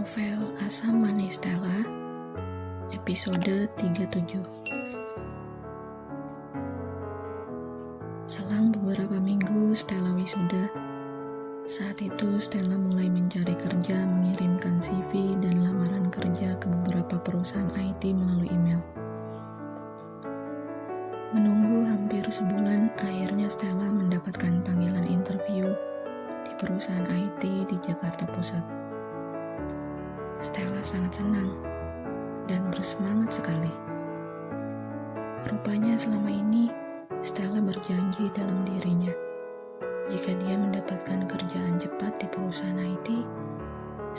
Novel Asam Manis Stella, episode 37. Selang beberapa minggu Stella wisuda. Saat itu Stella mulai mencari kerja, mengirimkan CV dan lamaran kerja ke beberapa perusahaan IT melalui email. Menunggu hampir sebulan, akhirnya Stella mendapatkan panggilan interview di perusahaan IT di Jakarta Pusat. Stella sangat senang dan bersemangat sekali. Rupanya selama ini Stella berjanji dalam dirinya, jika dia mendapatkan kerjaan cepat di perusahaan IT,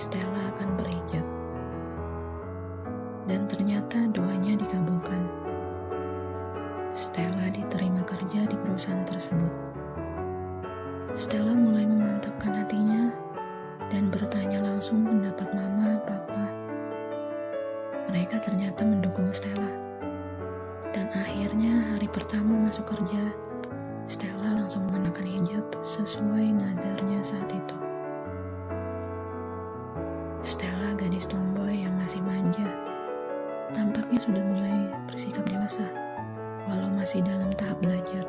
Stella akan berhijab. Dan ternyata doanya dikabulkan. Stella diterima kerja di perusahaan tersebut. Stella mulai memantapkan hatinya dan bertanya langsung pendapat mama, papa. Mereka ternyata mendukung Stella. Dan akhirnya hari pertama masuk kerja, Stella langsung mengenakan hijab sesuai nazarnya saat itu. Stella gadis tomboy yang masih manja. Tampaknya sudah mulai bersikap dewasa, walau masih dalam tahap belajar.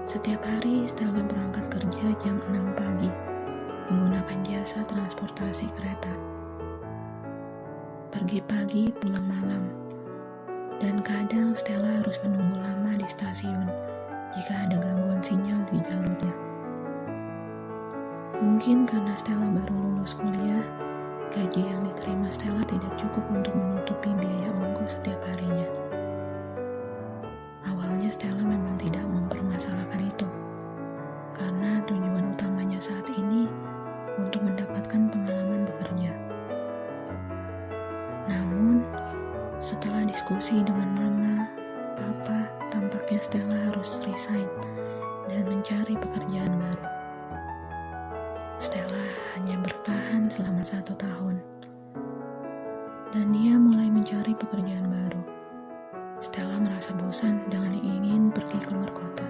Setiap hari Stella berangkat kerja jam 6 pagi, menggunakan jasa transportasi kereta. Pergi pagi, pulang malam. Dan kadang Stella harus menunggu lama di stasiun jika ada gangguan sinyal di jalurnya. Mungkin karena Stella baru lulus kuliah, gaji yang diterima Stella tidak cukup untuk menutupi biaya ongkos setiap harinya. Awalnya Stella memang tidak mempermasalahkan itu, karena tujuan utamanya saat ini untuk mendapatkan pengalaman bekerja. Namun, setelah diskusi dengan mama, papa, tampaknya Stella harus resign dan mencari pekerjaan baru. Stella hanya bertahan selama 1 tahun, dan dia mulai mencari pekerjaan baru. Stella merasa bosan dengan ingin pergi keluar kota.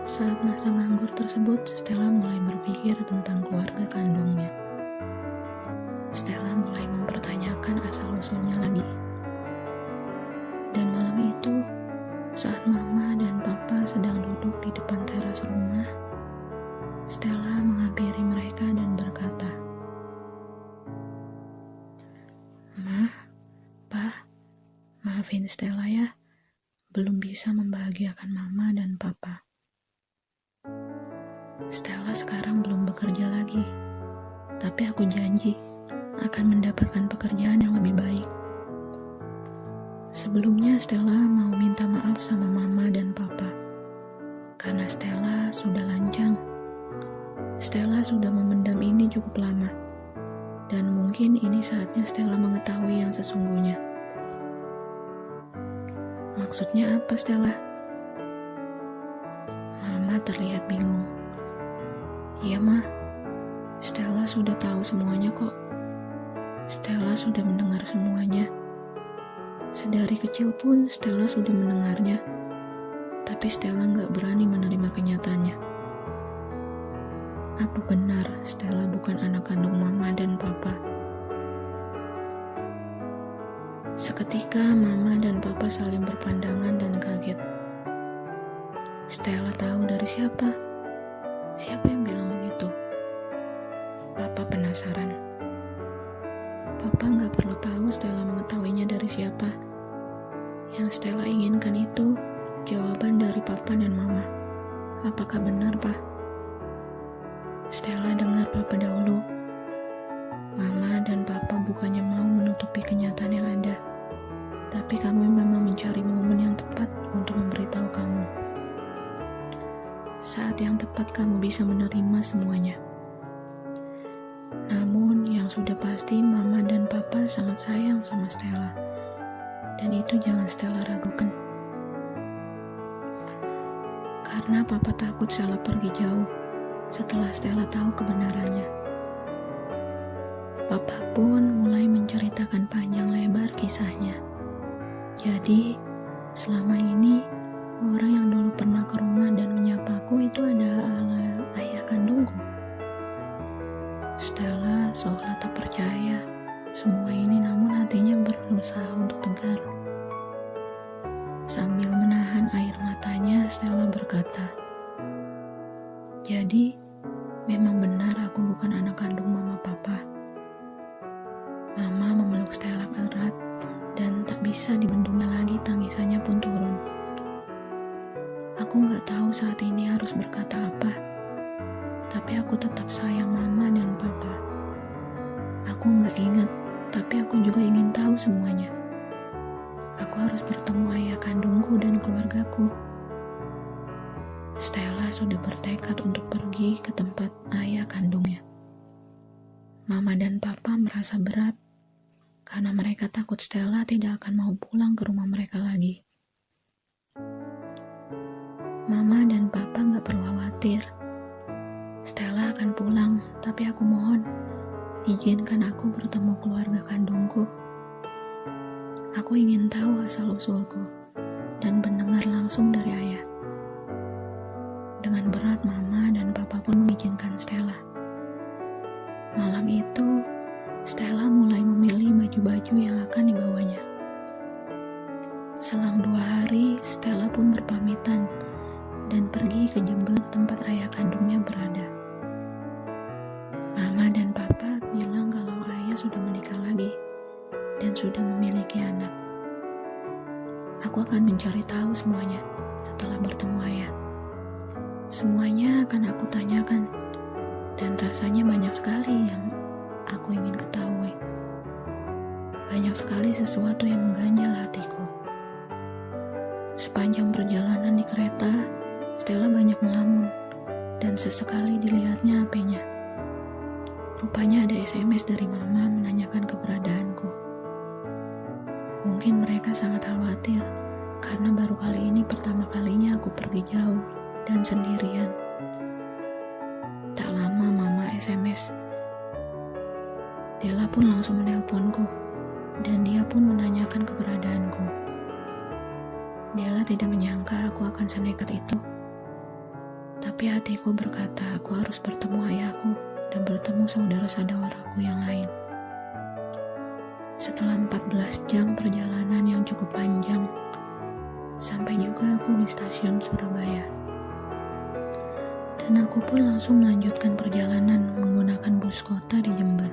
Saat masa nganggur tersebut, Stella mulai berpikir tentang keluarga kandungnya. Stella mulai mempertanyakan asal-usulnya lagi. Dan malam itu, saat mama dan papa sedang duduk di depan teras rumah, Stella menghampiri mereka dan berkata, "Ma, Pa, maafin Stella ya, belum bisa membahagiakan mama dan papa. Stella sekarang belum bekerja lagi, tapi aku janji akan mendapatkan pekerjaan yang lebih baik. Sebelumnya Stella mau minta maaf sama mama dan papa, karena Stella sudah lancang. Stella sudah memendam ini cukup lama, dan mungkin ini saatnya Stella mengetahui yang sesungguhnya." "Maksudnya apa, Stella?" Mama terlihat bingung. "Iya, Ma. Stella sudah tahu semuanya kok. Stella sudah mendengar semuanya. Sedari kecil pun Stella sudah mendengarnya. Tapi Stella nggak berani menerima kenyataannya. Apa benar Stella bukan anak kandung Mama dan Papa?" Seketika Mama dan Papa saling berpandangan dan kaget. Stella tahu dari siapa? Siapa yang bilang begitu? Papa penasaran. Papa nggak perlu tahu Stella mengetahuinya dari siapa. Yang Stella inginkan itu jawaban dari Papa dan Mama. Apakah benar, Pak? Stella dengar Papa dahulu. Mama dan Papa bukannya mau menutupi kenyataan yang ada, tapi kami memang mencari momen yang tepat untuk memberitahu kamu. Saat yang tepat kamu bisa menerima semuanya. Namun yang sudah pasti Mama dan Papa sangat sayang sama Stella. Dan itu jangan Stella ragukan. Karena Papa takut Stella pergi jauh setelah Stella tahu kebenarannya. Papa pun mulai menceritakan panjang lebar kisahnya. Jadi, selama ini orang yang dulu pernah ke rumah dan menyapaku itu adalah ayah kandungku. Stella seolah tak percaya semua ini, namun hatinya berusaha untuk tegar. Sambil menahan air matanya, Stella berkata, "Jadi, memang benar aku bukan anak kandung mama papa." Mama memeluk Stella erat dan tak bisa dibendungnya lagi, tangisannya pun turun. Aku gak tahu saat ini harus berkata apa, tapi aku tetap sayang mama dan papa. Aku gak ingat, tapi aku juga ingin tahu semuanya. Aku harus bertemu ayah kandungku dan keluargaku. Stella sudah bertekad untuk pergi ke tempat ayah kandungnya. Mama dan papa merasa berat karena mereka takut Stella tidak akan mau pulang ke rumah mereka lagi. Mama dan papa gak perlu khawatir. Stella akan pulang, tapi aku mohon, izinkan aku bertemu keluarga kandungku. Aku ingin tahu asal-usulku dan mendengar langsung dari ayah. Dengan berat, mama dan papa pun mengizinkan Stella. Malam itu, Stella mulai memilih baju-baju yang akan dibawanya. Selang 2 hari, Stella pun berpamitan dan pergi ke Jember, tempat ayah kandungnya berada. Mama dan papa bilang kalau ayah sudah menikah lagi dan sudah memiliki anak. Aku akan mencari tahu semuanya setelah bertemu ayah. Semuanya akan aku tanyakan, dan rasanya banyak sekali yang aku ingin ketahui. Banyak sekali sesuatu yang mengganjal hatiku. Sepanjang perjalanan di kereta, Stella banyak melamun, dan sesekali dilihatnya HP-nya. Rupanya ada SMS dari mama menanyakan keberadaanku. Mungkin mereka sangat khawatir, karena baru kali ini pertama kalinya aku pergi jauh dan sendirian. Tak lama mama SMS. Della pun langsung menelponku, dan dia pun menanyakan keberadaanku. Della tidak menyangka aku akan senekat itu. Tapi hatiku berkata aku harus bertemu ayahku dan bertemu saudara-saudaraku yang lain. Setelah 14 jam perjalanan yang cukup panjang, sampai juga aku di stasiun Surabaya. Dan aku pun langsung melanjutkan perjalanan menggunakan bus kota di Jember.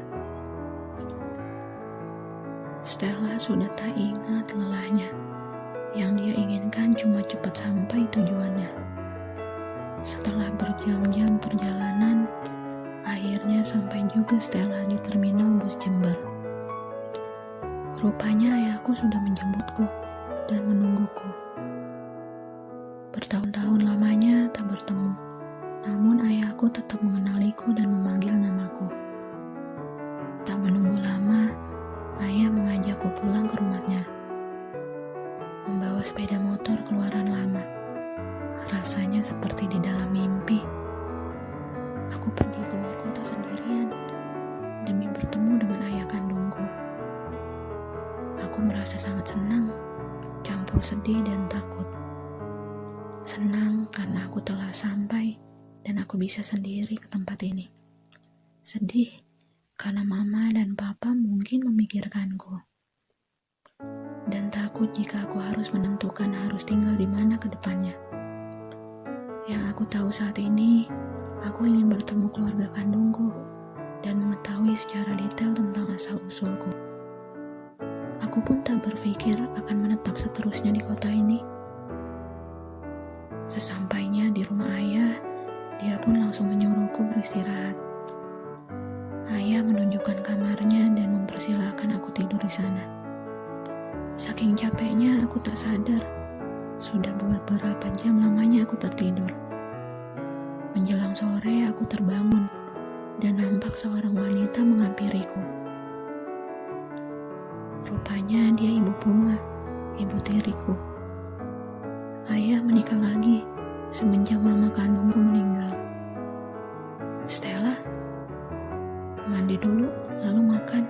Stella sudah tak ingat lelahnya. Yang dia inginkan cuma cepat sampai tujuannya. Setelah berjam-jam perjalanan, akhirnya sampai juga Stella di terminal bus Jember. Rupanya ayahku sudah menjemputku dan menungguku. Bertahun-tahun lamanya tak bertemu, namun ayahku tetap mengenaliku dan memanggil namaku. Tak menunggu lama, ayah mengajakku pulang ke rumahnya. Membawa sepeda motor keluaran lama. Rasanya seperti di dalam mimpi. Aku pergi keluar kota sendirian demi bertemu dengan ayah kandungku. Aku merasa sangat senang, campur sedih dan takut. Senang karena aku telah sampai dan aku bisa sendiri ke tempat ini. Sedih karena mama dan papa mungkin memikirkanku. Dan takut jika aku harus menentukan harus tinggal di mana ke depannya. Yang aku tahu saat ini, aku ingin bertemu keluarga kandungku dan mengetahui secara detail tentang asal-usulku. Aku pun tak berpikir akan menetap seterusnya di kota ini. Sesampainya di rumah ayah, dia pun langsung menyuruhku beristirahat. Ayah menunjukkan kamarnya dan mempersilahkan aku tidur di sana. Saking capeknya aku tak sadar. Sudah beberapa jam lamanya aku tertidur. Menjelang sore aku terbangun dan nampak seorang wanita menghampiriku. Rupanya dia ibu Bunga, ibu tiriku. Ayah menikah lagi semenjak mama kandungku meninggal. Stella, mandi dulu lalu makan.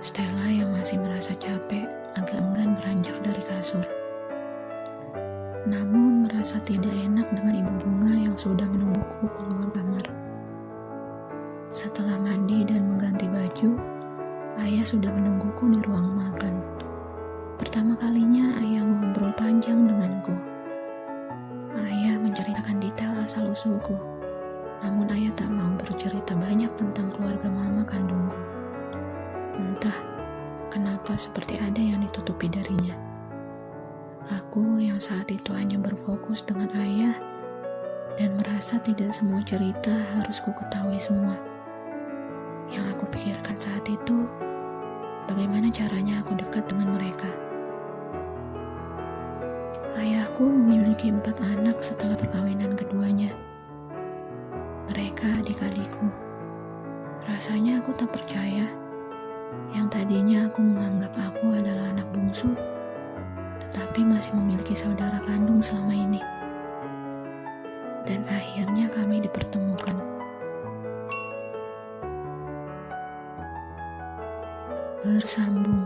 Stella yang masih merasa capek agak enggan beranjak dari kasur. Namun merasa tidak enak dengan ibu Bunga yang sudah menungguku keluar kamar. Setelah mandi dan mengganti baju, ayah sudah menungguku di ruang makan. Pertama kalinya ayah ngobrol panjang denganku. Ayah menceritakan detail asal-usulku, namun ayah tak mau bercerita banyak tentang keluarga mama kandungku. Entah kenapa seperti ada yang ditutupi darinya. Aku yang saat itu hanya berfokus dengan ayah dan merasa tidak semua cerita harus ku ketahui semua. Yang aku pikirkan saat itu, bagaimana caranya aku dekat dengan mereka. Ayahku memiliki 4 anak setelah perkawinan keduanya. Mereka adik-adikku. Rasanya aku tak percaya. Yang tadinya aku menganggap aku adalah anak bungsu, tetapi masih memiliki saudara kandung selama ini. Dan akhirnya kami dipertemukan. Bersambung.